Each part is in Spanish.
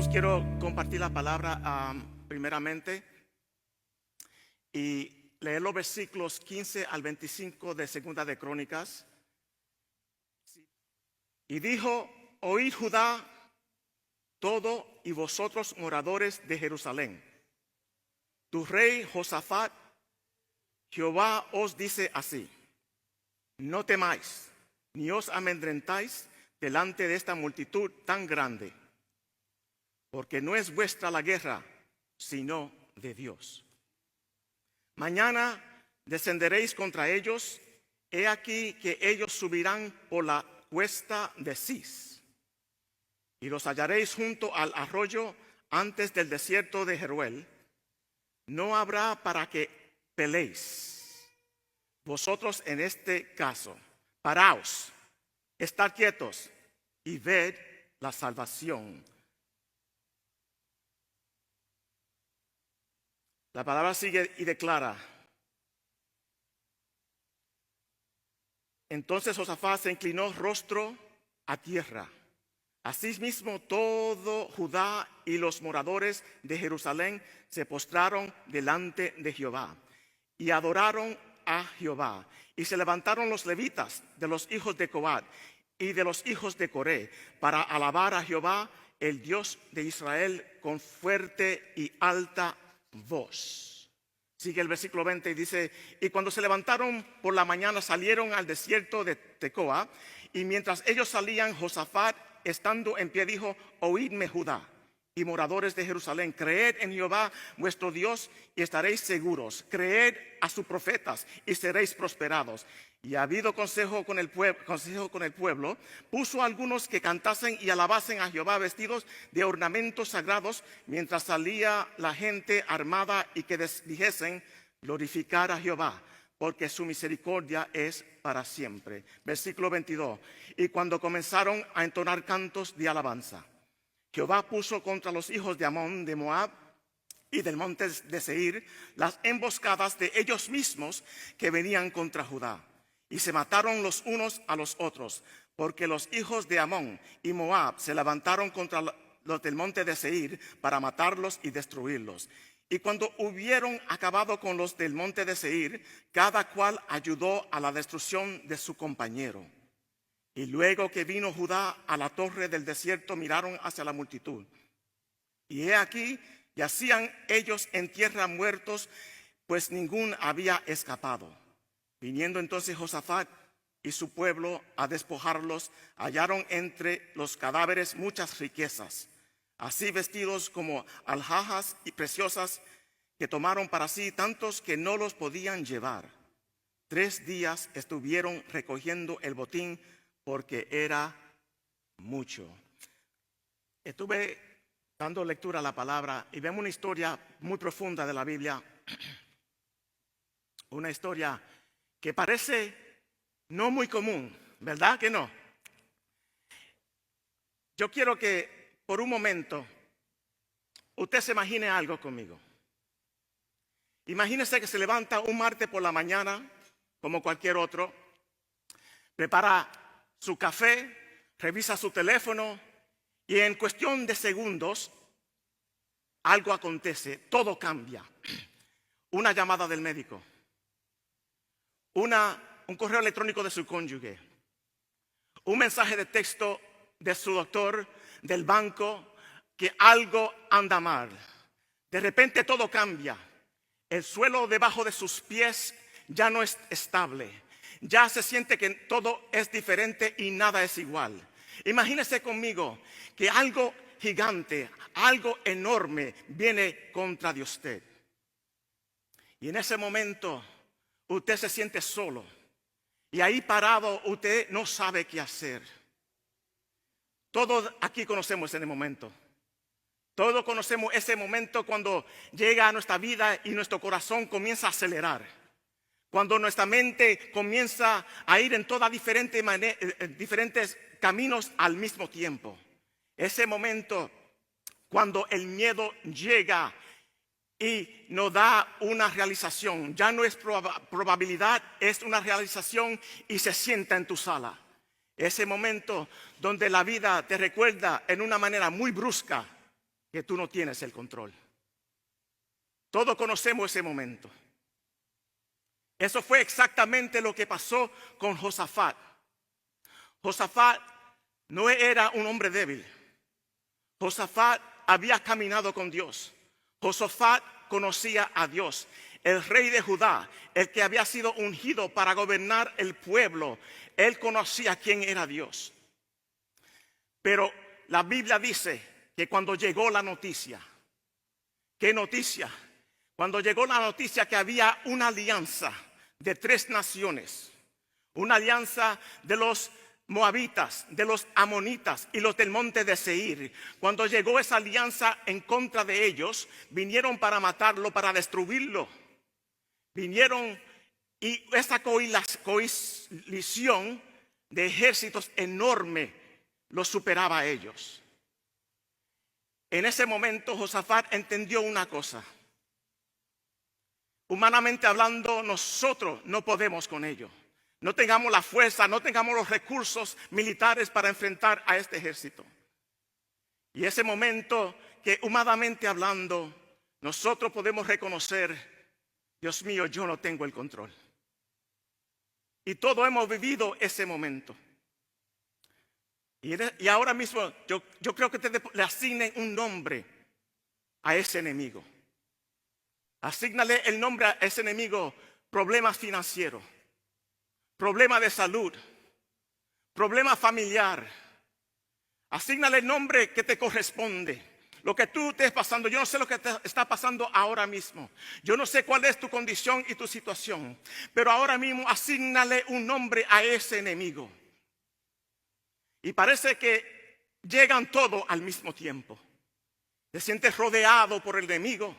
hermanos, quiero compartir la palabra primeramente y leer los versículos 15 al 25 de Segunda de Crónicas. Y dijo: oíd Judá todo y vosotros moradores de Jerusalén. Tu rey Josafat, Jehová os dice así: no temáis, ni os amedrentáis delante de esta multitud tan grande, porque no es vuestra la guerra, sino de Dios. Mañana descenderéis contra ellos. He aquí que ellos subirán por la cuesta de Cis, y los hallaréis junto al arroyo antes del desierto de Jeruel. No habrá para que peleéis vosotros en este caso. Paraos, estad quietos y ved la salvación. La palabra sigue y declara: entonces Josafat se inclinó rostro a tierra. Asimismo todo Judá y los moradores de Jerusalén se postraron delante de Jehová y adoraron a Jehová. Y se levantaron los levitas de los hijos de Coat y de los hijos de Coré para alabar a Jehová, el Dios de Israel, con fuerte y alta voz. Sigue el versículo 20 y dice: y cuando se levantaron por la mañana, salieron al desierto de Tecoa. Y mientras ellos salían, Josafat, estando en pie, dijo: oídme, Judá y moradores de Jerusalén, creed en Jehová vuestro Dios y estaréis seguros. Creed a sus profetas y seréis prosperados. Y habido consejo con el pueblo, puso a algunos que cantasen y alabasen a Jehová vestidos de ornamentos sagrados, mientras salía la gente armada, y que dijesen: glorificar a Jehová, porque su misericordia es para siempre. Versículo 22. Y cuando comenzaron a entonar cantos de alabanza, Jehová puso contra los hijos de Amón, de Moab y del monte de Seir las emboscadas de ellos mismos que venían contra Judá. Y se mataron los unos a los otros, porque los hijos de Amón y Moab se levantaron contra los del monte de Seir para matarlos y destruirlos. Y cuando hubieron acabado con los del monte de Seir, cada cual ayudó a la destrucción de su compañero. Y luego que vino Judá a la torre del desierto, miraron hacia la multitud. Y he aquí, yacían ellos en tierra muertos, pues ningún había escapado. Viniendo entonces Josafat y su pueblo a despojarlos, hallaron entre los cadáveres muchas riquezas, así vestidos como alhajas y preciosas, que tomaron para sí tantos que no los podían llevar. 3 días estuvieron recogiendo el botín, porque era mucho. Estuve dando lectura a la palabra y vemos una historia muy profunda de la Biblia. Una historia que parece no muy común, ¿verdad que no? Yo quiero que por un momento usted se imagine algo conmigo. Imagínese que se levanta un martes por la mañana, como cualquier otro, prepara su café, revisa su teléfono y en cuestión de segundos algo acontece, todo cambia. Una llamada del médico, un correo electrónico de su cónyuge, un mensaje de texto de su doctor, del banco, que algo anda mal. De repente todo cambia. El suelo debajo de sus pies ya no es estable. Ya se siente que todo es diferente y nada es igual. Imagínese conmigo que algo gigante, algo enorme viene contra de usted. Y en ese momento usted se siente solo. Y ahí parado usted no sabe qué hacer. Todos aquí conocemos ese momento. Todos conocemos ese momento cuando llega a nuestra vida y nuestro corazón comienza a acelerar. Cuando nuestra mente comienza a ir en todas diferentes caminos al mismo tiempo. Ese momento cuando el miedo llega y nos da una realización. Ya no es probabilidad, es una realización y se sienta en tu sala. Ese momento donde la vida te recuerda en una manera muy brusca que tú no tienes el control. Todos conocemos ese momento. Eso fue exactamente lo que pasó con Josafat. Josafat no era un hombre débil. Josafat había caminado con Dios. Josafat conocía a Dios. El rey de Judá, el que había sido ungido para gobernar el pueblo, él conocía quién era Dios. Pero la Biblia dice que cuando llegó la noticia, ¿qué noticia? Cuando llegó la noticia que había una alianza de 3 naciones, una alianza de los moabitas, de los amonitas y los del monte de Seir. Cuando llegó esa alianza en contra de ellos, vinieron para matarlo, para destruirlo. Vinieron y esa coalición de ejércitos enorme los superaba a ellos. En ese momento Josafat entendió una cosa. Humanamente hablando, nosotros no podemos con ello. No tengamos la fuerza, no tengamos los recursos militares para enfrentar a este ejército. Y ese momento que humanamente hablando, nosotros podemos reconocer, Dios mío, yo no tengo el control. Y todos hemos vivido ese momento. Y ahora mismo yo creo que le asignen un nombre a ese enemigo. Asígnale el nombre a ese enemigo: problemas financieros, problema de salud, problema familiar. Asígnale el nombre que te corresponde. Lo que tú estés pasando, yo no sé lo que te está pasando ahora mismo. Yo no sé cuál es tu condición y tu situación. Pero ahora mismo asígnale un nombre a ese enemigo. Y parece que llegan todos al mismo tiempo. Te sientes rodeado por el enemigo.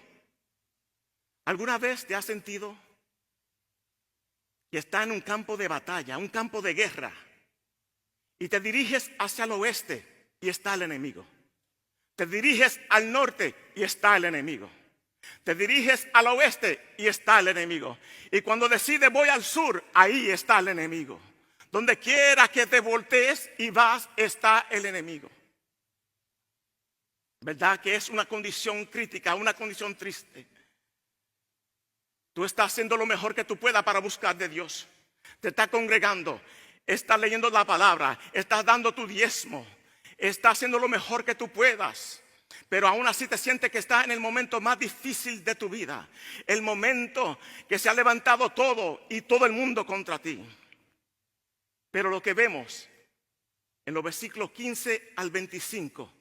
¿Alguna vez te has sentido que está en un campo de batalla, un campo de guerra, y te diriges hacia el oeste y está el enemigo? Te diriges al norte y está el enemigo. Te diriges al oeste y está el enemigo. Y cuando decides voy al sur, ahí está el enemigo. Donde quiera que te voltees y vas, está el enemigo. ¿Verdad que es una condición crítica, una condición triste? Tú estás haciendo lo mejor que tú puedas para buscar de Dios. Te estás congregando, estás leyendo la palabra, estás dando tu diezmo, estás haciendo lo mejor que tú puedas. Pero aún así te sientes que estás en el momento más difícil de tu vida. El momento que se ha levantado todo y todo el mundo contra ti. Pero lo que vemos en los versículos 15 al 25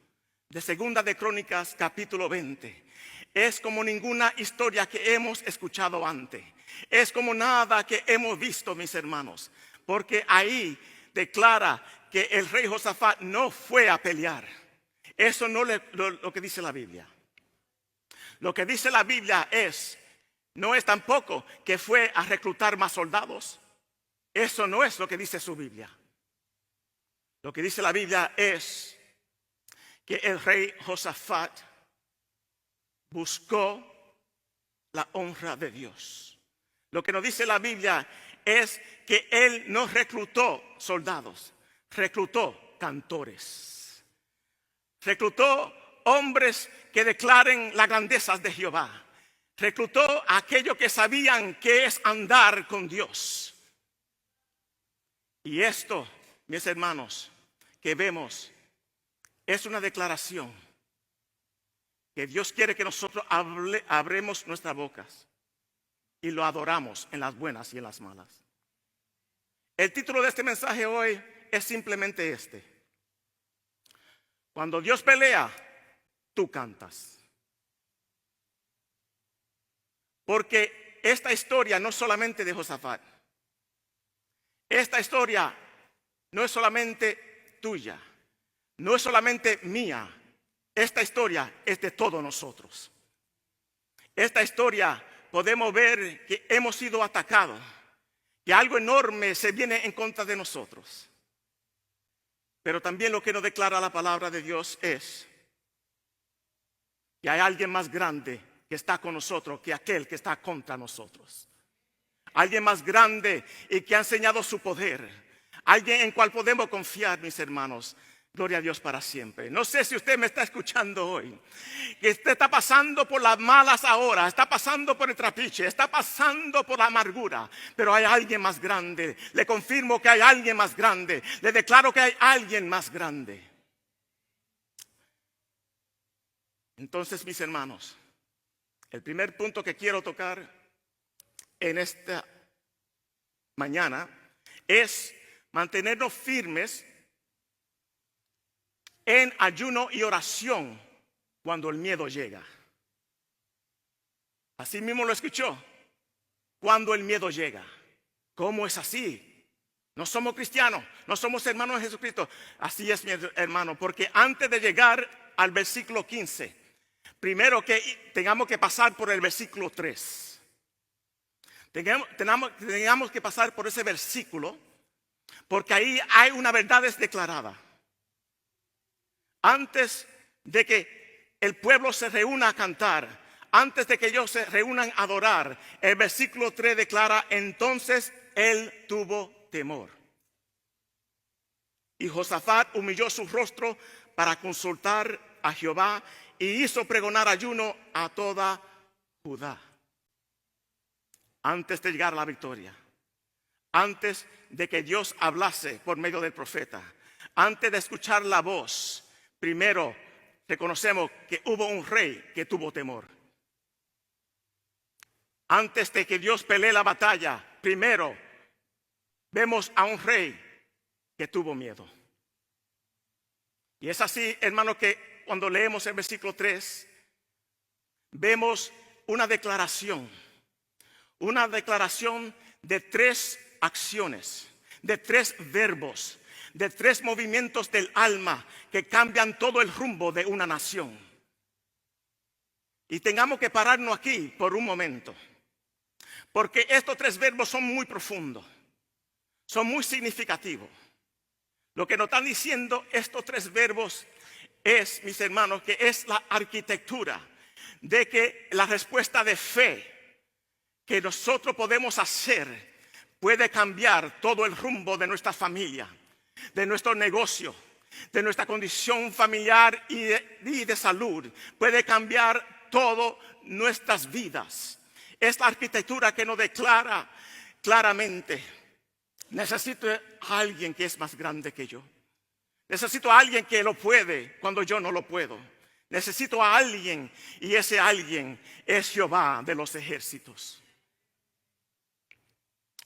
de Segunda de Crónicas capítulo 20 es como ninguna historia que hemos escuchado antes. Es como nada que hemos visto, mis hermanos. Porque ahí declara que el rey Josafat no fue a pelear. Eso no es lo que dice la Biblia. Lo que dice la Biblia no es tampoco que fue a reclutar más soldados. Eso no es lo que dice su Biblia. Lo que dice la Biblia es que el rey Josafat buscó la honra de Dios. Lo que nos dice la Biblia es que él no reclutó soldados, reclutó cantores. Reclutó hombres que declaren las grandezas de Jehová. Reclutó a aquellos que sabían qué es andar con Dios. Y esto, mis hermanos, que vemos es una declaración que Dios quiere que nosotros abremos nuestras bocas y lo adoramos en las buenas y en las malas. El título de este mensaje hoy es simplemente este: cuando Dios pelea, tú cantas. Porque esta historia no es solamente de Josafat. Esta historia no es solamente tuya, no es solamente mía. Esta historia es de todos nosotros. Esta historia podemos ver que hemos sido atacados, que algo enorme se viene en contra de nosotros. Pero también lo que nos declara la palabra de Dios es que hay alguien más grande que está con nosotros que aquel que está contra nosotros. Alguien más grande y que ha enseñado su poder. Alguien en cual podemos confiar, mis hermanos. Gloria a Dios para siempre. No sé si usted me está escuchando hoy, que usted está pasando por las malas ahora, está pasando por el trapiche, está pasando por la amargura, pero hay alguien más grande. Le confirmo que hay alguien más grande. Le declaro que hay alguien más grande. Entonces, mis hermanos, el primer punto que quiero tocar en esta mañana es mantenernos firmes en ayuno y oración cuando el miedo llega. Así mismo lo escuchó. Cuando el miedo llega. ¿Cómo es así? No somos cristianos, no somos hermanos de Jesucristo. Así es, mi hermano, porque antes de llegar al versículo 15, primero que tengamos que pasar por el versículo 3. Tengamos que pasar por ese versículo, porque ahí hay una verdad declarada. Antes de que el pueblo se reúna a cantar, antes de que ellos se reúnan a adorar, el versículo 3 declara: entonces él tuvo temor. Y Josafat humilló su rostro para consultar a Jehová y hizo pregonar ayuno a toda Judá. Antes de llegar a la victoria, antes de que Dios hablase por medio del profeta, antes de escuchar la voz, primero reconocemos que hubo un rey que tuvo temor. Antes de que Dios pelee la batalla, primero vemos a un rey que tuvo miedo. Y es así, hermano, que cuando leemos el versículo 3, vemos una declaración de 3 acciones, de 3 verbos, de 3 movimientos del alma que cambian todo el rumbo de una nación. Y tengamos que pararnos aquí por un momento, porque estos 3 verbos son muy profundos, son muy significativos. Lo que nos están diciendo estos 3 verbos es, mis hermanos, que es la arquitectura de que la respuesta de fe que nosotros podemos hacer puede cambiar todo el rumbo de nuestra familia, de nuestro negocio, de nuestra condición familiar y de salud. Puede cambiar todas nuestras vidas. Es la arquitectura que nos declara claramente: necesito a alguien que es más grande que yo. Necesito a alguien que lo puede cuando yo no lo puedo. Necesito a alguien, y ese alguien es Jehová de los ejércitos.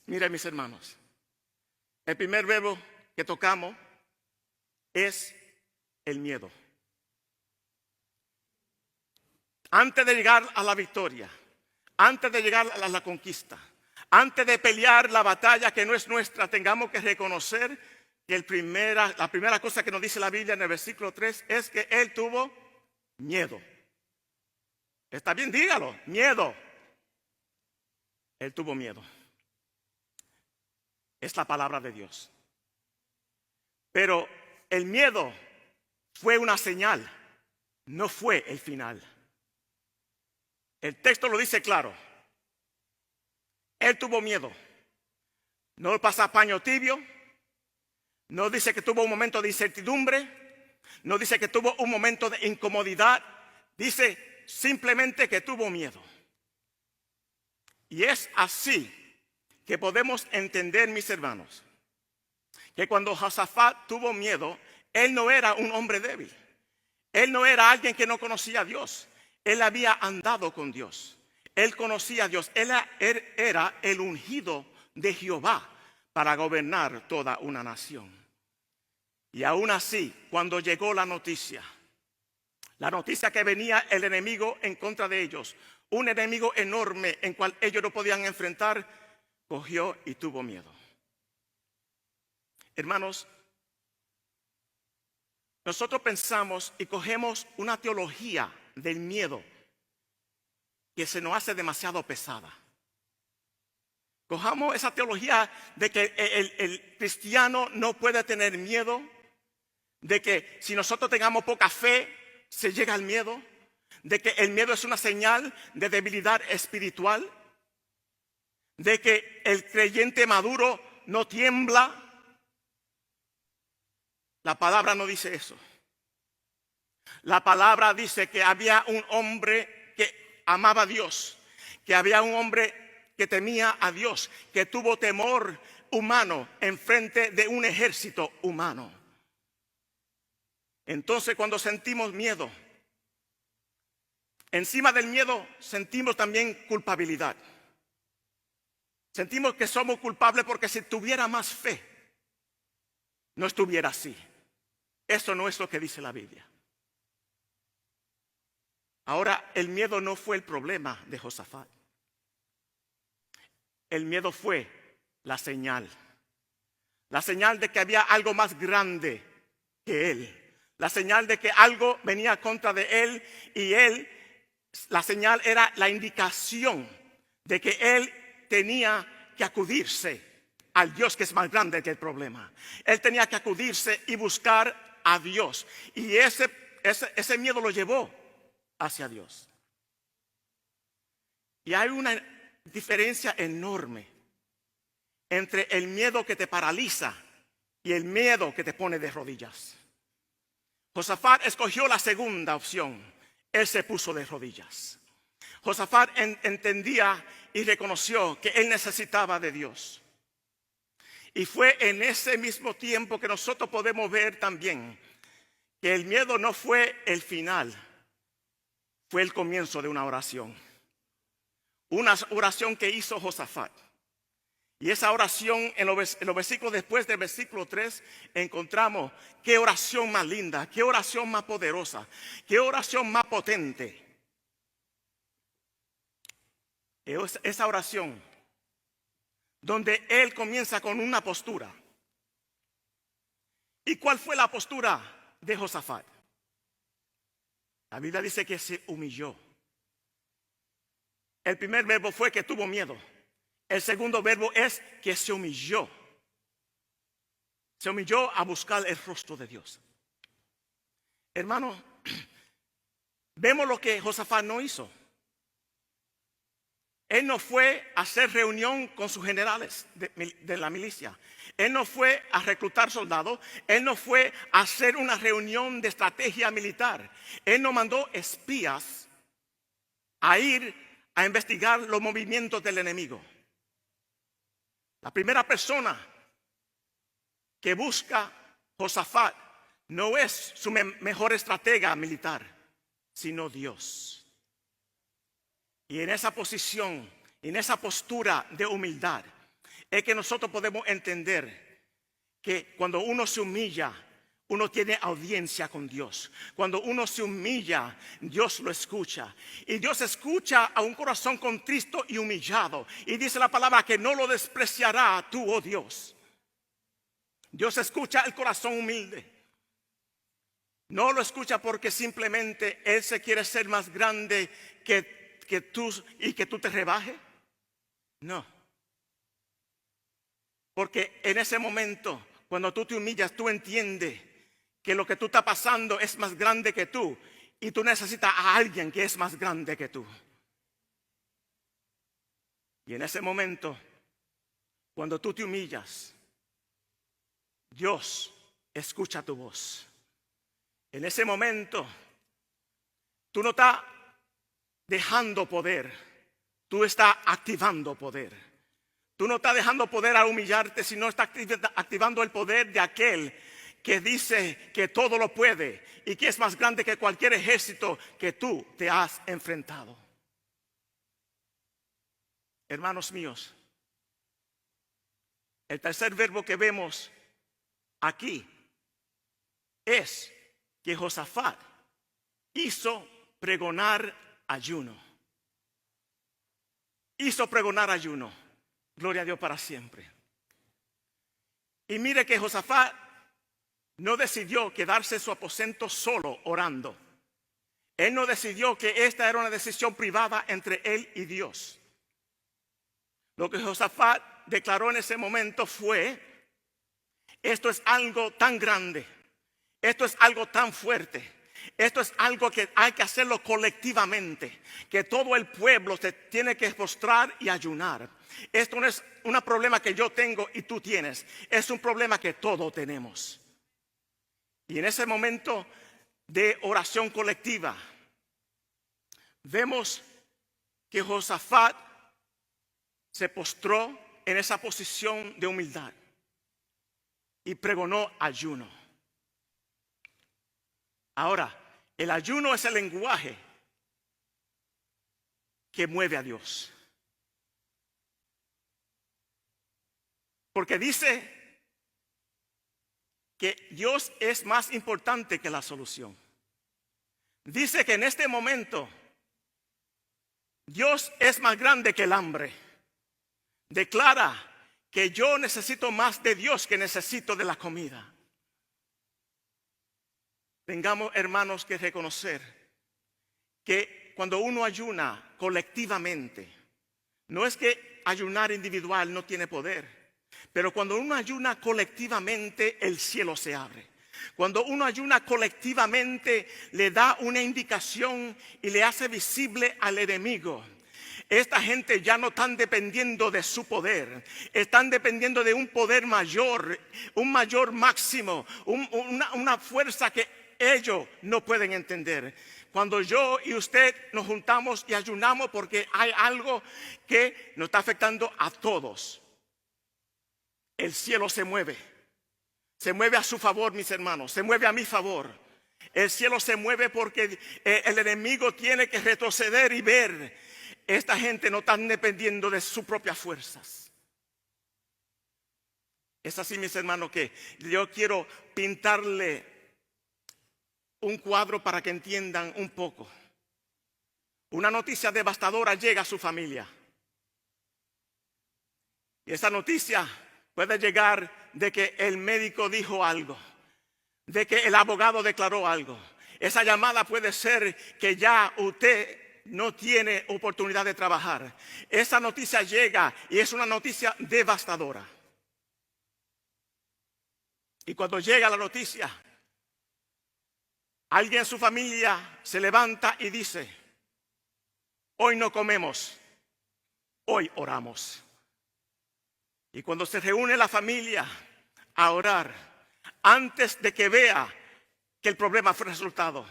Mira, mis hermanos, el primer verbo que tocamos es el miedo. Antes de llegar a la victoria, antes de llegar a la conquista, antes de pelear la batalla que no es nuestra, tengamos que reconocer que la primera cosa que nos dice la Biblia en el versículo 3 es que él tuvo miedo. Está bien, dígalo, miedo. Él tuvo miedo. Es la palabra de Dios. Pero el miedo fue una señal, no fue el final. El texto lo dice claro. Él tuvo miedo. No pasa paño tibio. No dice que tuvo un momento de incertidumbre. No dice que tuvo un momento de incomodidad. Dice simplemente que tuvo miedo. Y es así que podemos entender, mis hermanos, que cuando Josafat tuvo miedo, él no era un hombre débil. Él no era alguien que no conocía a Dios. Él había andado con Dios. Él conocía a Dios. Él era el ungido de Jehová para gobernar toda una nación. Y aún así, cuando llegó la noticia que venía el enemigo en contra de ellos, un enemigo enorme en cual ellos no podían enfrentar, cogió y tuvo miedo. Hermanos, nosotros pensamos y cogemos una teología del miedo que se nos hace demasiado pesada. Cojamos esa teología de que el cristiano no puede tener miedo, de que si nosotros tengamos poca fe, se llega al miedo, de que el miedo es una señal de debilidad espiritual, de que el creyente maduro no tiembla. La palabra no dice eso. La palabra dice que había un hombre que amaba a Dios, que había un hombre que temía a Dios, que tuvo temor humano en frente de un ejército humano. Entonces, cuando sentimos miedo, encima del miedo sentimos también culpabilidad. Sentimos que somos culpables porque si tuviera más fe, no estuviera así. Eso no es lo que dice la Biblia. Ahora, el miedo no fue el problema de Josafat. El miedo fue la señal. La señal de que había algo más grande que él. La señal de que algo venía contra de él y él, la señal era la indicación de que él tenía que acudirse al Dios que es más grande que el problema. Él tenía que acudirse y buscar a Dios. Y ese miedo lo llevó hacia Dios. Y hay una diferencia enorme entre el miedo que te paraliza y el miedo que te pone de rodillas. Josafat escogió la segunda opción. Él se puso de rodillas. Josafat entendía y reconoció que él necesitaba de Dios. Y fue en ese mismo tiempo que nosotros podemos ver también que el miedo no fue el final, fue el comienzo de una oración. Una oración que hizo Josafat. Y esa oración en los versículos después del versículo 3 encontramos qué oración más linda, qué oración más poderosa, qué oración más potente. Esa oración donde él comienza con una postura. ¿Y cuál fue la postura de Josafat? La Biblia dice que se humilló. El primer verbo fue que tuvo miedo. El segundo verbo es que se humilló. Se humilló a buscar el rostro de Dios. Hermano, vemos lo que Josafat no hizo. Él no fue a hacer reunión con sus generales de la milicia. Él no fue a reclutar soldados. Él no fue a hacer una reunión de estrategia militar. Él no mandó espías a ir a investigar los movimientos del enemigo. La primera persona que busca Josafat no es su mejor estratega militar, sino Dios. Y en esa posición, en esa postura de humildad, es que nosotros podemos entender que cuando uno se humilla, uno tiene audiencia con Dios. Cuando uno se humilla, Dios lo escucha. Y Dios escucha a un corazón contristo y humillado. Y dice la palabra que no lo despreciará tú, oh Dios. Dios escucha el corazón humilde. No lo escucha porque simplemente Él se quiere ser más grande que tú y que tú te rebajes. No. Porque en ese momento, cuando tú te humillas, tú entiendes que lo que tú estás pasando es más grande que tú y tú necesitas a alguien que es más grande que tú. Y en ese momento, cuando tú te humillas, Dios escucha tu voz. En ese momento, tú no estás dejando poder, tú estás activando poder. Tú no estás dejando poder al humillarte, sino estás activando el poder de aquel que dice que todo lo puede y que es más grande que cualquier ejército que tú te has enfrentado. Hermanos míos, el tercer verbo que vemos aquí es que Josafat hizo pregonar ayuno. Hizo pregonar ayuno. Gloria a Dios para siempre. Y mire que Josafat no decidió quedarse en su aposento solo orando. Él no decidió que esta era una decisión privada entre él y Dios. Lo que Josafat declaró en ese momento fue: esto es algo tan grande, esto es algo tan fuerte, esto es algo que hay que hacerlo colectivamente, que todo el pueblo se tiene que postrar y ayunar. Esto no es un problema que yo tengo y tú tienes, es un problema que todos tenemos. Y en ese momento de oración colectiva, vemos que Josafat se postró en esa posición de humildad y pregonó ayuno. Ahora, el ayuno es el lenguaje que mueve a Dios. Porque dice que Dios es más importante que la solución. Dice que en este momento Dios es más grande que el hambre. Declara que yo necesito más de Dios que necesito de la comida. Tengamos, hermanos, que reconocer que cuando uno ayuna colectivamente, no es que ayunar individual no tiene poder. Pero cuando uno ayuna colectivamente, el cielo se abre. Cuando uno ayuna colectivamente, le da una indicación y le hace visible al enemigo. Esta gente ya no están dependiendo de su poder, están dependiendo de un poder mayor, un mayor máximo, una fuerza que ellos no pueden entender. Cuando yo y usted nos juntamos y ayunamos porque hay algo que nos está afectando a todos, el cielo se mueve a su favor, mis hermanos, se mueve a mi favor. El cielo se mueve porque el enemigo tiene que retroceder y ver, esta gente no está dependiendo de sus propias fuerzas. Es así, mis hermanos, que yo quiero pintarle un cuadro para que entiendan un poco. Una noticia devastadora llega a su familia. Y esa noticia puede llegar de que el médico dijo algo, de que el abogado declaró algo. Esa llamada puede ser que ya usted no tiene oportunidad de trabajar. Esa noticia llega y es una noticia devastadora. Y cuando llega la noticia, alguien en su familia se levanta y dice: hoy no comemos, hoy oramos. Y cuando se reúne la familia a orar, antes de que vea que el problema fue resuelto,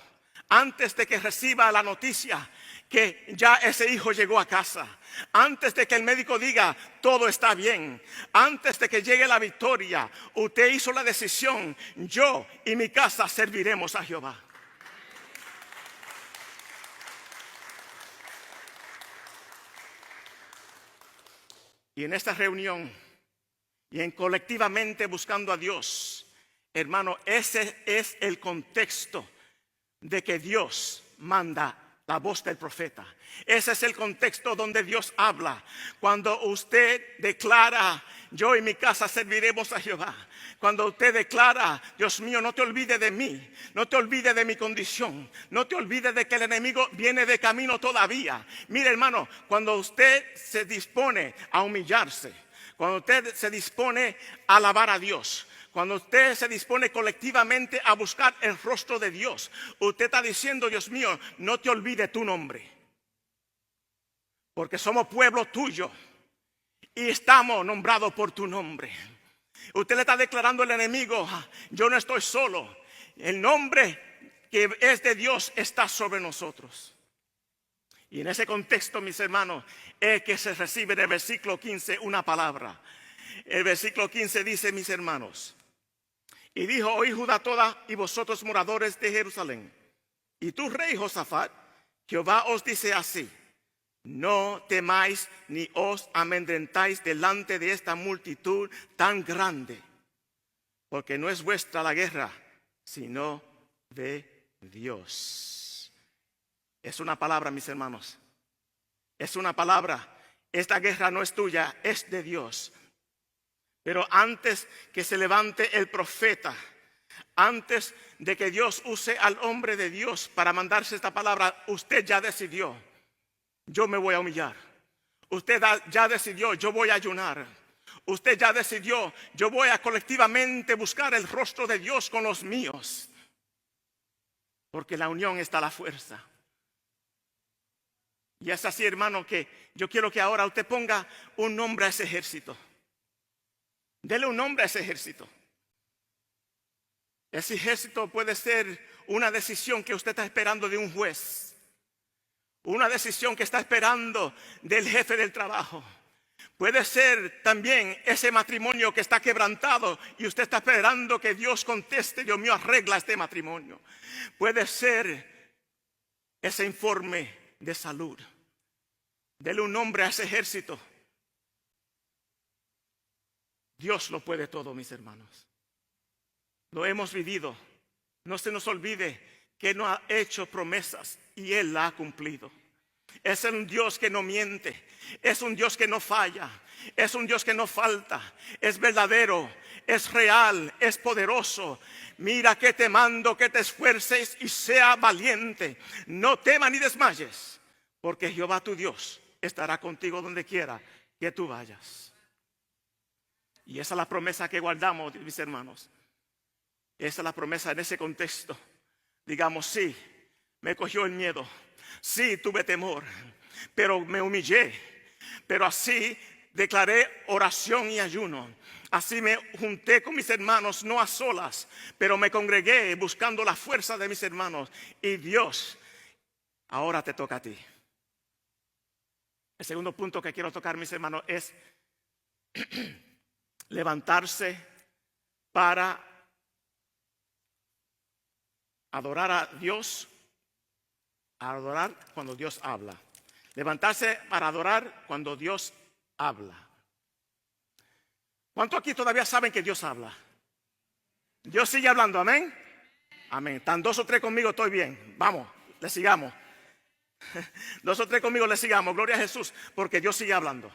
antes de que reciba la noticia que ya ese hijo llegó a casa, antes de que el médico diga todo está bien, antes de que llegue la victoria, usted hizo la decisión: yo y mi casa serviremos a Jehová. Y en esta reunión y en colectivamente buscando a Dios, hermano, ese es el contexto de que Dios manda la voz del profeta. Ese es el contexto donde Dios habla. Cuando usted declara: yo y mi casa serviremos a Jehová. Cuando usted declara: Dios mío, no te olvides de mí, no te olvides de mi condición, no te olvides de que el enemigo viene de camino todavía. Mire, hermano, cuando usted se dispone a humillarse, cuando usted se dispone a alabar a Dios, cuando usted se dispone colectivamente a buscar el rostro de Dios, usted está diciendo: Dios mío, no te olvides tu nombre, porque somos pueblo tuyo y estamos nombrados por tu nombre. Usted le está declarando al enemigo: yo no estoy solo, el nombre que es de Dios está sobre nosotros. Y en ese contexto, mis hermanos, es que se recibe en el versículo 15 una palabra. El versículo 15 dice: mis hermanos, y dijo: oí Judá toda y vosotros moradores de Jerusalén, y tú, rey Josafat, Jehová os dice así: no temáis ni os amedrentáis delante de esta multitud tan grande, porque no es vuestra la guerra, sino de Dios. Es una palabra, mis hermanos. Es una palabra. Esta guerra no es tuya, es de Dios. Pero antes que se levante el profeta, antes de que Dios use al hombre de Dios para mandarse esta palabra, usted ya decidió: yo me voy a humillar. Usted ya decidió: yo voy a ayunar. Usted ya decidió: yo voy a colectivamente buscar el rostro de Dios con los míos. Porque en la unión está la fuerza. Y es así, hermano, que yo quiero que ahora usted ponga un nombre a ese ejército. Dele un nombre a ese ejército. Ese ejército puede ser una decisión que usted está esperando de un juez. Una decisión que está esperando del jefe del trabajo. Puede ser también ese matrimonio que está quebrantado y usted está esperando que Dios conteste: Dios mío, arregla este matrimonio. Puede ser ese informe de salud. Dele un nombre a ese ejército. Dios lo puede todo, mis hermanos. Lo hemos vivido. No se nos olvide que no ha hecho promesas y Él la ha cumplido. Es un Dios que no miente, es un Dios que no falla, es un Dios que no falta, es verdadero, es real, es poderoso. Mira que te mando que te esfuerces y sea valiente. No temas ni desmayes, porque Jehová tu Dios estará contigo donde quiera que tú vayas. Y esa es la promesa que guardamos, mis hermanos. Esa es la promesa en ese contexto. Digamos, sí, me cogió el miedo. Sí, tuve temor, pero me humillé. Pero así declaré oración y ayuno. Así me junté con mis hermanos, no a solas, pero me congregué buscando la fuerza de mis hermanos. Y Dios, ahora te toca a ti. El segundo punto que quiero tocar, mis hermanos, es levantarse para adorar a Dios. Adorar cuando Dios habla. Levantarse para adorar cuando Dios habla. ¿Cuántos aquí todavía saben que Dios habla? Dios sigue hablando, amén. Amén. Están 2 o 3 conmigo, estoy bien. Vamos, le sigamos. 2 o 3 conmigo, le sigamos. Gloria a Jesús, porque Dios sigue hablando.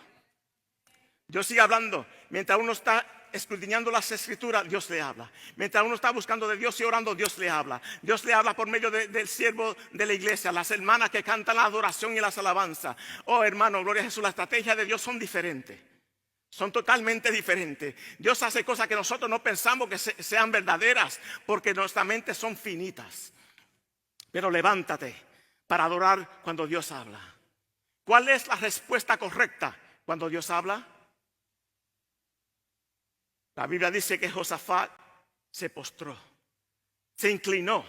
Dios sigue hablando. Mientras uno está escudriñando las escrituras, Dios le habla. Mientras uno está buscando de Dios y orando, Dios le habla. Dios le habla por medio del siervo de la iglesia, las hermanas que cantan la adoración y las alabanzas. Oh, hermano, gloria a Jesús, la estrategia de Dios son diferentes. Son totalmente diferentes. Dios hace cosas que nosotros no pensamos que sean verdaderas, porque nuestras mentes son finitas. Pero levántate para adorar cuando Dios habla. ¿Cuál es la respuesta correcta cuando Dios habla? La Biblia dice que Josafat se postró, se inclinó.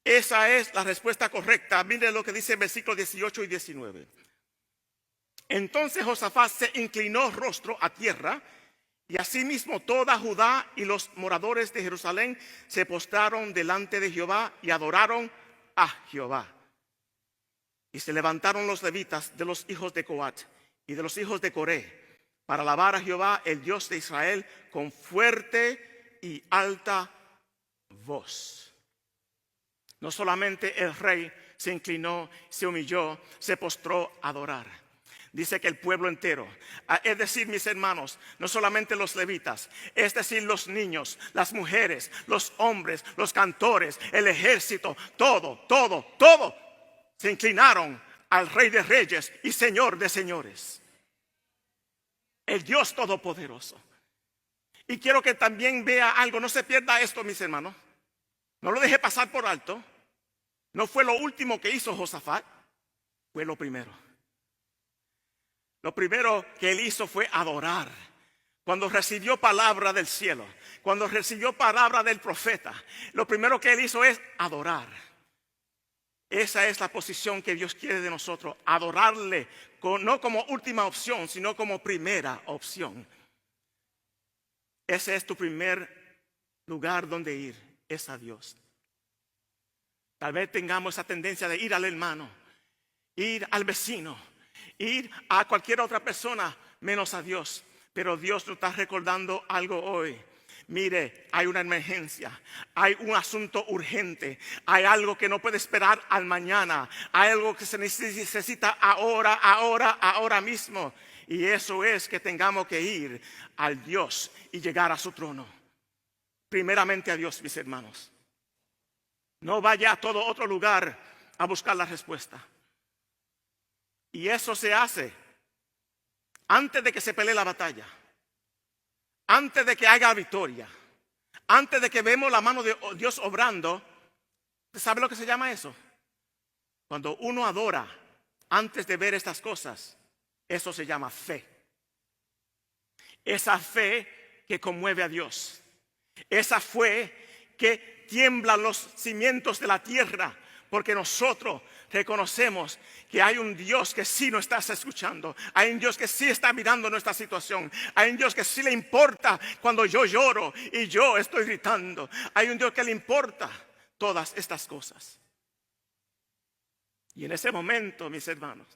Esa es la respuesta correcta. Miren lo que dice el versículo 18 y 19. Entonces Josafat se inclinó rostro a tierra, y asimismo toda Judá y los moradores de Jerusalén se postraron delante de Jehová y adoraron a Jehová. Y se levantaron los levitas de los hijos de Coat y de los hijos de Coré para alabar a Jehová, el Dios de Israel, con fuerte y alta voz. No solamente el rey se inclinó, se humilló, se postró a adorar. Dice que el pueblo entero, es decir, mis hermanos, no solamente los levitas, es decir, los niños, las mujeres, los hombres, los cantores, el ejército, todo, se inclinaron al Rey de Reyes y Señor de Señores. El Dios Todopoderoso. Y quiero que también vea algo, no se pierda esto, mis hermanos. No lo deje pasar por alto. No fue lo último que hizo Josafat, fue lo primero. Lo primero que él hizo fue adorar. Cuando recibió palabra del cielo, cuando recibió palabra del profeta, lo primero que él hizo es adorar. Esa es la posición que Dios quiere de nosotros, adorarle, no como última opción, sino como primera opción. Ese es tu primer lugar donde ir, es a Dios. Tal vez tengamos esa tendencia de ir al hermano, ir al vecino, ir a cualquier otra persona menos a Dios. Pero Dios nos está recordando algo hoy. Mire, hay una emergencia, hay un asunto urgente, hay algo que no puede esperar al mañana, hay algo que se necesita ahora mismo. Y eso es que tengamos que ir al Dios y llegar a su trono. Primeramente a Dios, mis hermanos. No vaya a todo otro lugar a buscar la respuesta. Y eso se hace antes de que se pelee la batalla. Antes de que haya victoria, antes de que vemos la mano de Dios obrando. ¿Sabe lo que se llama eso? Cuando uno adora antes de ver estas cosas, eso se llama fe. Esa fe que conmueve a Dios. Esa fe que tiemblan los cimientos de la tierra, porque nosotros reconocemos que hay un Dios que sí nos está escuchando. Hay un Dios que sí está mirando nuestra situación. Hay un Dios que sí le importa cuando yo lloro y yo estoy gritando. Hay un Dios que le importa todas estas cosas. Y en ese momento, mis hermanos,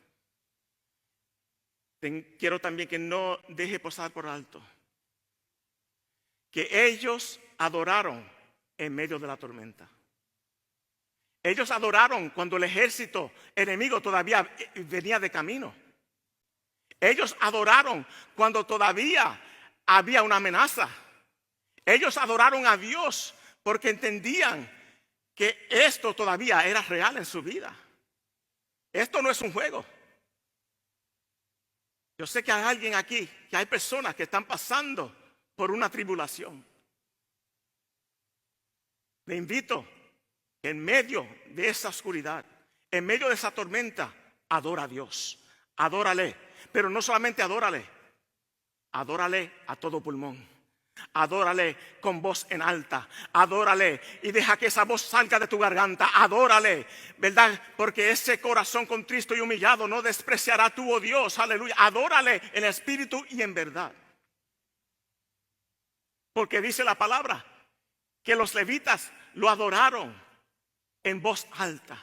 quiero también que no deje pasar por alto que ellos adoraron en medio de la tormenta. Ellos adoraron cuando el ejército enemigo todavía venía de camino. Ellos adoraron cuando todavía había una amenaza. Ellos adoraron a Dios porque entendían que esto todavía era real en su vida. Esto no es un juego. Yo sé que hay alguien aquí, que hay personas que están pasando por una tribulación. Le invito, en medio de esa oscuridad, en medio de esa tormenta, adora a Dios, adórale, pero no solamente adórale a todo pulmón. Adórale con voz en alta, adórale y deja que esa voz salga de tu garganta, adórale, ¿verdad? Porque ese corazón contristo y humillado no despreciará tú, oh Dios, aleluya. Adórale en espíritu y en verdad. Porque dice la palabra que los levitas lo adoraron en voz alta.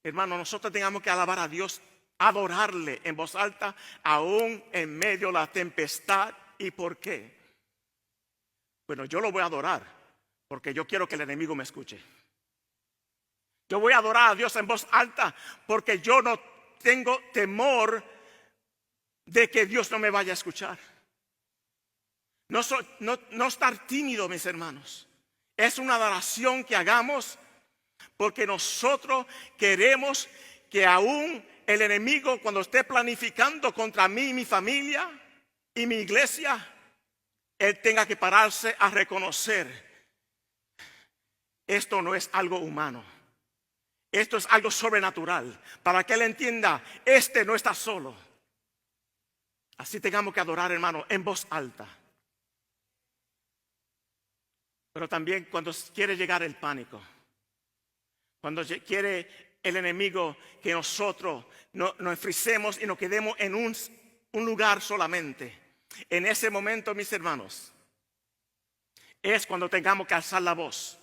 Hermano, nosotros tengamos que alabar a Dios, adorarle en voz alta, aún en medio de la tempestad. ¿Y por qué? Bueno, yo lo voy a adorar porque yo quiero que el enemigo me escuche. Yo voy a adorar a Dios en voz alta porque yo no tengo temor de que Dios no me vaya a escuchar. No estar tímido, mis hermanos. Es una adoración que hagamos porque nosotros queremos que aún el enemigo, cuando esté planificando contra mí y mi familia y mi iglesia, él tenga que pararse a reconocer: esto no es algo humano, esto es algo sobrenatural, para que él entienda, este no está solo. Así tengamos que adorar, hermano, en voz alta. Pero también cuando quiere llegar el pánico, cuando quiere el enemigo que nosotros nos enfriemos y nos quedemos en un lugar solamente, en ese momento, mis hermanos, es cuando tengamos que alzar la voz.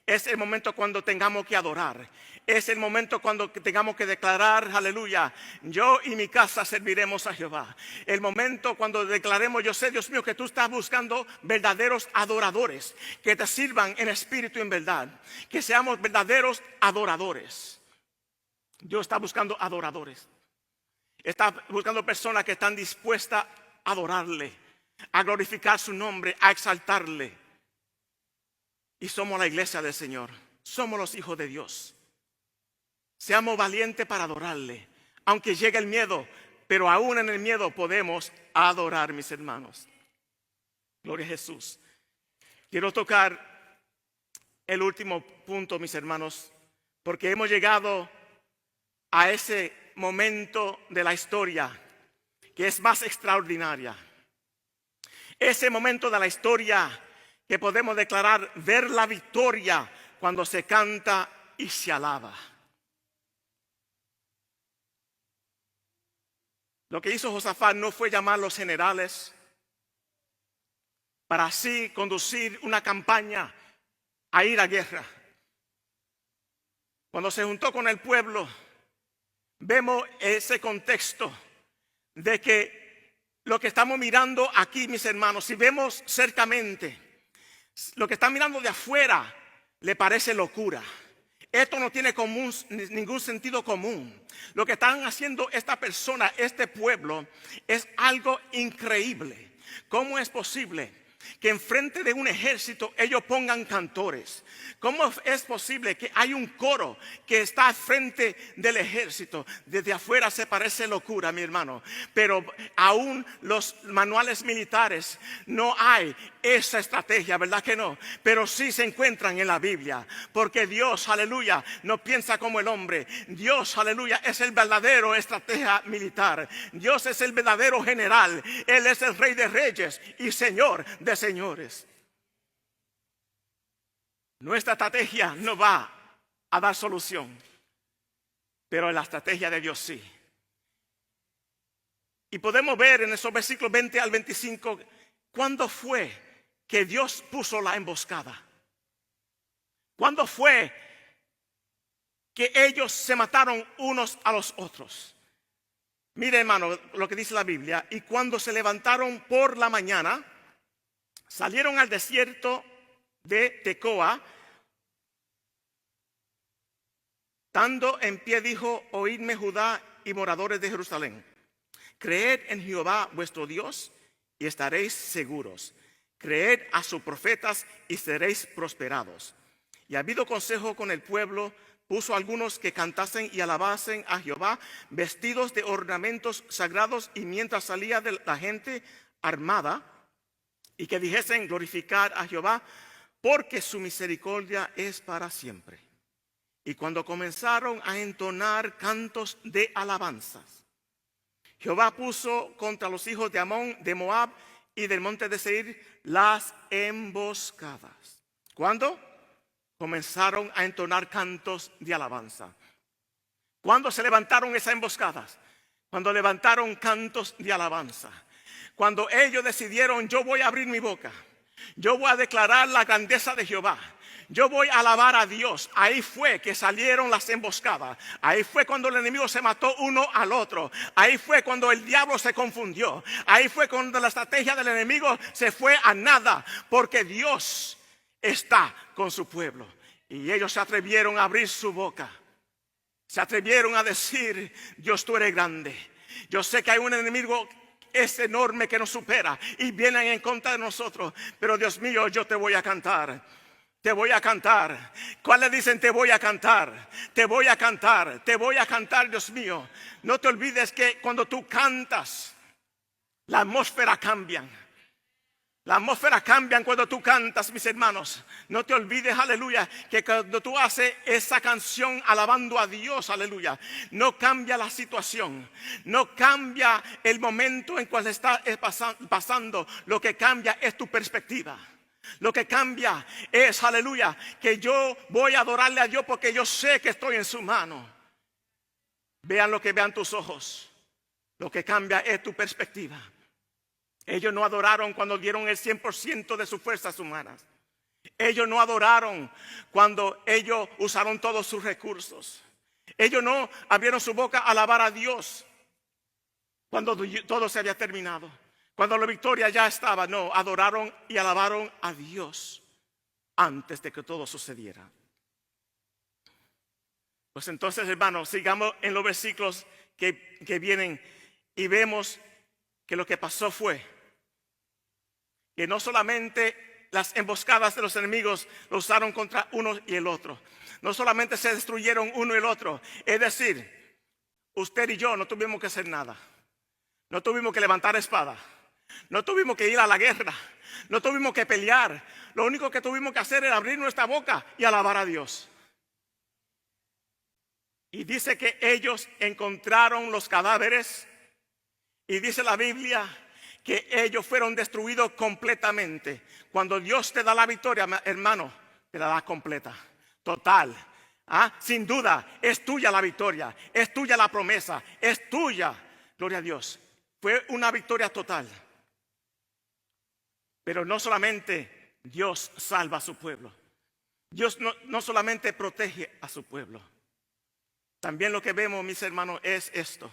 Es el momento cuando tengamos que adorar. Es el momento cuando tengamos que declarar, aleluya, yo y mi casa serviremos a Jehová. El momento cuando declaremos: yo sé, Dios mío, que tú estás buscando verdaderos adoradores que te sirvan en espíritu y en verdad. Que seamos verdaderos adoradores. Dios está buscando adoradores. Está buscando personas que están dispuestas a adorarle, a glorificar su nombre, a exaltarle. Y somos la iglesia del Señor. Somos los hijos de Dios. Seamos valientes para adorarle. Aunque llegue el miedo, pero aún en el miedo podemos adorar, mis hermanos. Gloria a Jesús. Quiero tocar el último punto, mis hermanos, porque hemos llegado a ese momento de la historia que es más extraordinaria. Ese momento de la historia que podemos declarar ver la victoria cuando se canta y se alaba. Lo que hizo Josafat no fue llamar a los generales para así conducir una campaña a ir a guerra. Cuando se juntó con el pueblo, vemos ese contexto de que lo que estamos mirando aquí, mis hermanos, si vemos cercamente, lo que están mirando de afuera le parece locura. Esto no tiene ningún sentido común. Lo que están haciendo esta persona, este pueblo, es algo increíble. ¿Cómo es posible que enfrente de un ejército ellos pongan cantores? ¿Cómo es posible que hay un coro que está al frente del ejército? Desde afuera se parece locura, mi hermano, pero aún los manuales militares no hay esa estrategia, ¿verdad que no? Pero sí se encuentran en la Biblia, porque Dios, aleluya, no piensa como el hombre. Dios, aleluya, es el verdadero estratega militar. Dios es el verdadero general. Él es el Rey de reyes y Señor de señores. Nuestra estrategia no va a dar solución, pero la estrategia de Dios sí. Y podemos ver en esos versículos 20 al 25, ¿cuándo fue que Dios puso la emboscada? ¿Cuándo fue que ellos se mataron unos a los otros? Mire, hermano, lo que dice la Biblia. Y cuando se levantaron por la mañana, salieron al desierto de Tecoa. Estando en pie dijo: oídme, Judá y moradores de Jerusalén. Creed en Jehová vuestro Dios y estaréis seguros. Creed a sus profetas y seréis prosperados. Y habido consejo con el pueblo, puso algunos que cantasen y alabasen a Jehová, vestidos de ornamentos sagrados, y mientras salía de la gente armada, y que dijesen: glorificad a Jehová, porque su misericordia es para siempre. Y cuando comenzaron a entonar cantos de alabanzas, Jehová puso contra los hijos de Amón, de Moab y del monte de Seir las emboscadas. ¿Cuándo? Comenzaron a entonar cantos de alabanza. ¿Cuándo se levantaron esas emboscadas? Cuando levantaron cantos de alabanza. Cuando ellos decidieron: yo voy a abrir mi boca, yo voy a declarar la grandeza de Jehová, yo voy a alabar a Dios. Ahí fue que salieron las emboscadas. Ahí fue cuando el enemigo se mató uno al otro. Ahí fue cuando el diablo se confundió. Ahí fue cuando la estrategia del enemigo se fue a nada, porque Dios está con su pueblo. Y ellos se atrevieron a abrir su boca. Se atrevieron a decir: Dios, tú eres grande. Yo sé que hay un enemigo es enorme que nos supera y vienen en contra de nosotros, pero Dios mío, yo te voy a cantar. Te voy a cantar. ¿Cuáles dicen? Te voy a cantar. Te voy a cantar. Te voy a cantar, Dios mío. No te olvides que cuando tú cantas, la atmósfera cambia. La atmósfera cambia cuando tú cantas, mis hermanos. No te olvides, aleluya, que cuando tú haces esa canción alabando a Dios, aleluya, no cambia la situación, no cambia el momento en cual está pasando. Lo que cambia es tu perspectiva. Lo que cambia es, aleluya, que yo voy a adorarle a Dios porque yo sé que estoy en su mano. Vean lo que vean tus ojos. Lo que cambia es tu perspectiva. Ellos no adoraron cuando dieron el 100% de sus fuerzas humanas. Ellos no adoraron cuando ellos usaron todos sus recursos. Ellos no abrieron su boca a alabar a Dios cuando todo se había terminado. Cuando la victoria ya estaba. No, adoraron y alabaron a Dios antes de que todo sucediera. Pues entonces, hermanos, sigamos en los versículos que vienen y vemos que lo que pasó fue que no solamente las emboscadas de los enemigos lo usaron contra uno y el otro. No solamente se destruyeron uno y el otro. Es decir, usted y yo no tuvimos que hacer nada. No tuvimos que levantar espada. No tuvimos que ir a la guerra. No tuvimos que pelear. Lo único que tuvimos que hacer era abrir nuestra boca y alabar a Dios. Y dice que ellos encontraron los cadáveres. Y dice la Biblia que ellos fueron destruidos completamente. Cuando Dios te da la victoria, hermano, te la da completa, total. Sin duda, es tuya la victoria, es tuya la promesa, es tuya. Gloria a Dios. Fue una victoria total. Pero no solamente Dios salva a su pueblo. Dios no solamente protege a su pueblo. También lo que vemos, mis hermanos, es esto.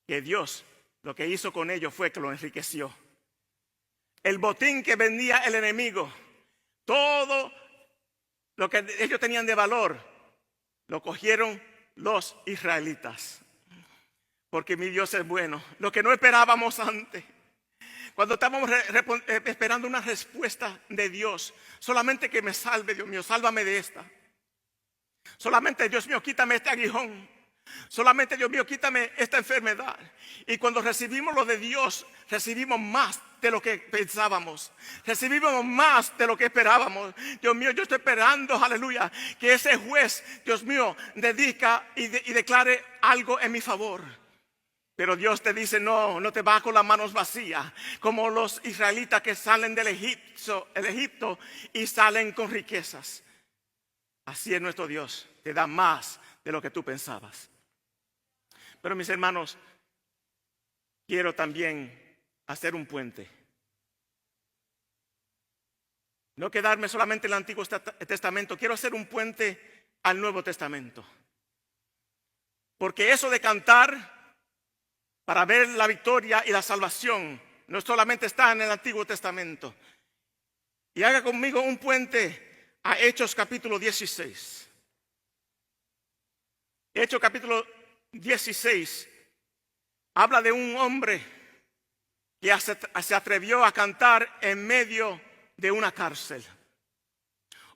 Que Dios lo que hizo con ellos fue que lo enriqueció. El botín que vendía el enemigo, todo lo que ellos tenían de valor, lo cogieron los israelitas. Porque mi Dios es bueno. Lo que no esperábamos antes. Cuando estábamos esperando una respuesta de Dios. Solamente que me salve, Dios mío, sálvame de esta. Solamente, Dios mío, quítame este aguijón. Solamente, Dios mío, quítame esta enfermedad. Y cuando recibimos lo de Dios, recibimos más de lo que pensábamos. Recibimos más de lo que esperábamos. Dios mío, yo estoy esperando, aleluya, que ese juez, Dios mío, dedica y declare algo en mi favor. Pero Dios te dice: no te vas con las manos vacías. Como los israelitas que salen del Egipto y salen con riquezas. Así es nuestro Dios, te da más de lo que tú pensabas. Pero mis hermanos, quiero también hacer un puente. No quedarme solamente en el Antiguo Testamento, quiero hacer un puente al Nuevo Testamento. Porque eso de cantar para ver la victoria y la salvación no solamente está en el Antiguo Testamento. Y haga conmigo un puente a Hechos capítulo 16. Hechos capítulo 16 habla de un hombre que se atrevió a cantar en medio de una cárcel.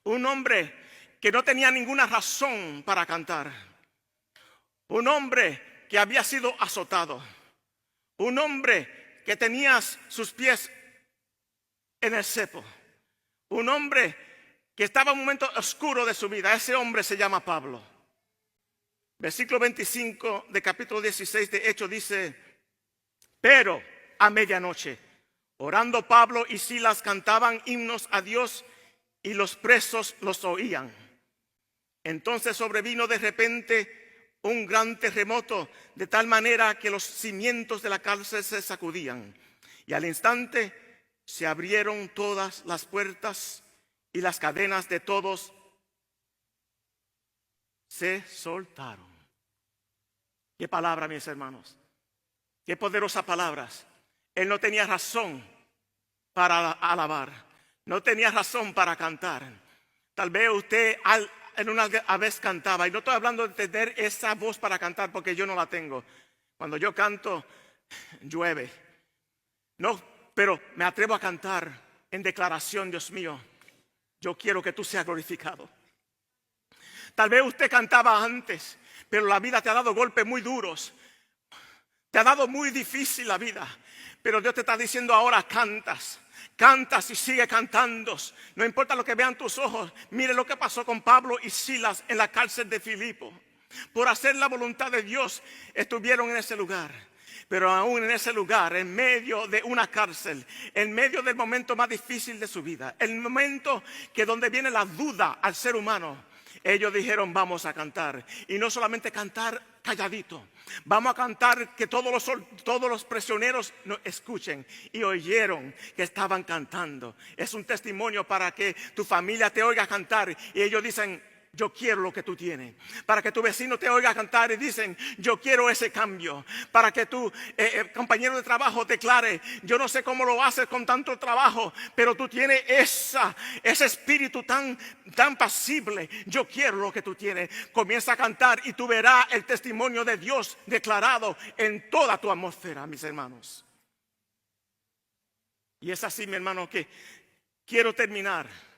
Un hombre que no tenía ninguna razón para cantar. Un hombre que había sido azotado. Un hombre que tenía sus pies en el cepo. Un hombre que estaba en un momento oscuro de su vida. Ese hombre se llama Pablo. Versículo 25 de capítulo 16 de Hechos dice: pero a medianoche, orando Pablo y Silas, cantaban himnos a Dios y los presos los oían. Entonces sobrevino de repente un gran terremoto, de tal manera que los cimientos de la cárcel se sacudían. Y al instante se abrieron todas las puertas y las cadenas de todos se soltaron. Qué palabra, mis hermanos. Qué poderosas palabras. Él no tenía razón para alabar. No tenía razón para cantar. Tal vez usted en una vez cantaba. Y no estoy hablando de tener esa voz para cantar, porque yo no la tengo. Cuando yo canto, llueve. No, pero me atrevo a cantar en declaración: Dios mío, yo quiero que tú seas glorificado. Tal vez usted cantaba antes, pero la vida te ha dado golpes muy duros. Te ha dado muy difícil la vida. Pero Dios te está diciendo ahora: cantas. Cantas y sigue cantando. No importa lo que vean tus ojos. Mire lo que pasó con Pablo y Silas en la cárcel de Filipo. Por hacer la voluntad de Dios estuvieron en ese lugar. Pero aún en ese lugar, en medio de una cárcel, en medio del momento más difícil de su vida, el momento que donde viene la duda al ser humano, ellos dijeron: vamos a cantar. Y no solamente cantar calladito, vamos a cantar que todos los prisioneros nos escuchen. Y oyeron que estaban cantando. Es un testimonio para que tu familia te oiga cantar y ellos dicen: yo quiero lo que tú tienes. Para que tu vecino te oiga cantar y dicen: yo quiero ese cambio. Para que tu compañero de trabajo declare: yo no sé cómo lo haces con tanto trabajo, pero tú tienes ese espíritu tan pasible. Yo quiero lo que tú tienes. Comienza a cantar y tú verás el testimonio de Dios declarado en toda tu atmósfera, mis hermanos. Y es así, mi hermano, que quiero terminar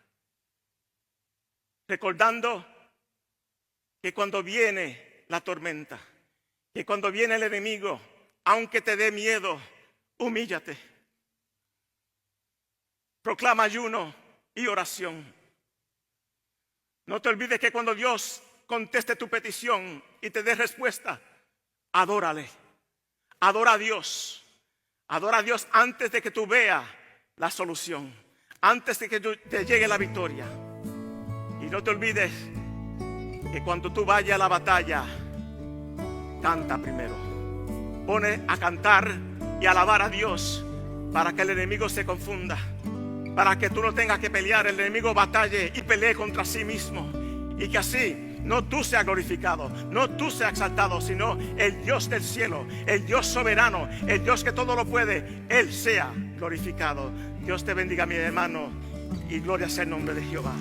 recordando que cuando viene la tormenta, que cuando viene el enemigo, aunque te dé miedo, humíllate. Proclama ayuno y oración. No te olvides que cuando Dios conteste tu petición y te dé respuesta, adórale. Adora a Dios. Adora a Dios antes de que tú veas la solución, antes de que te llegue la victoria. Y no te olvides que cuando tú vayas a la batalla, canta primero. Pone a cantar y alabar a Dios para que el enemigo se confunda, para que tú no tengas que pelear, el enemigo batalle y pelee contra sí mismo. Y que así no tú seas glorificado, no tú seas exaltado, sino el Dios del cielo, el Dios soberano, el Dios que todo lo puede, Él sea glorificado. Dios te bendiga, mi hermano, y gloria sea el nombre de Jehová.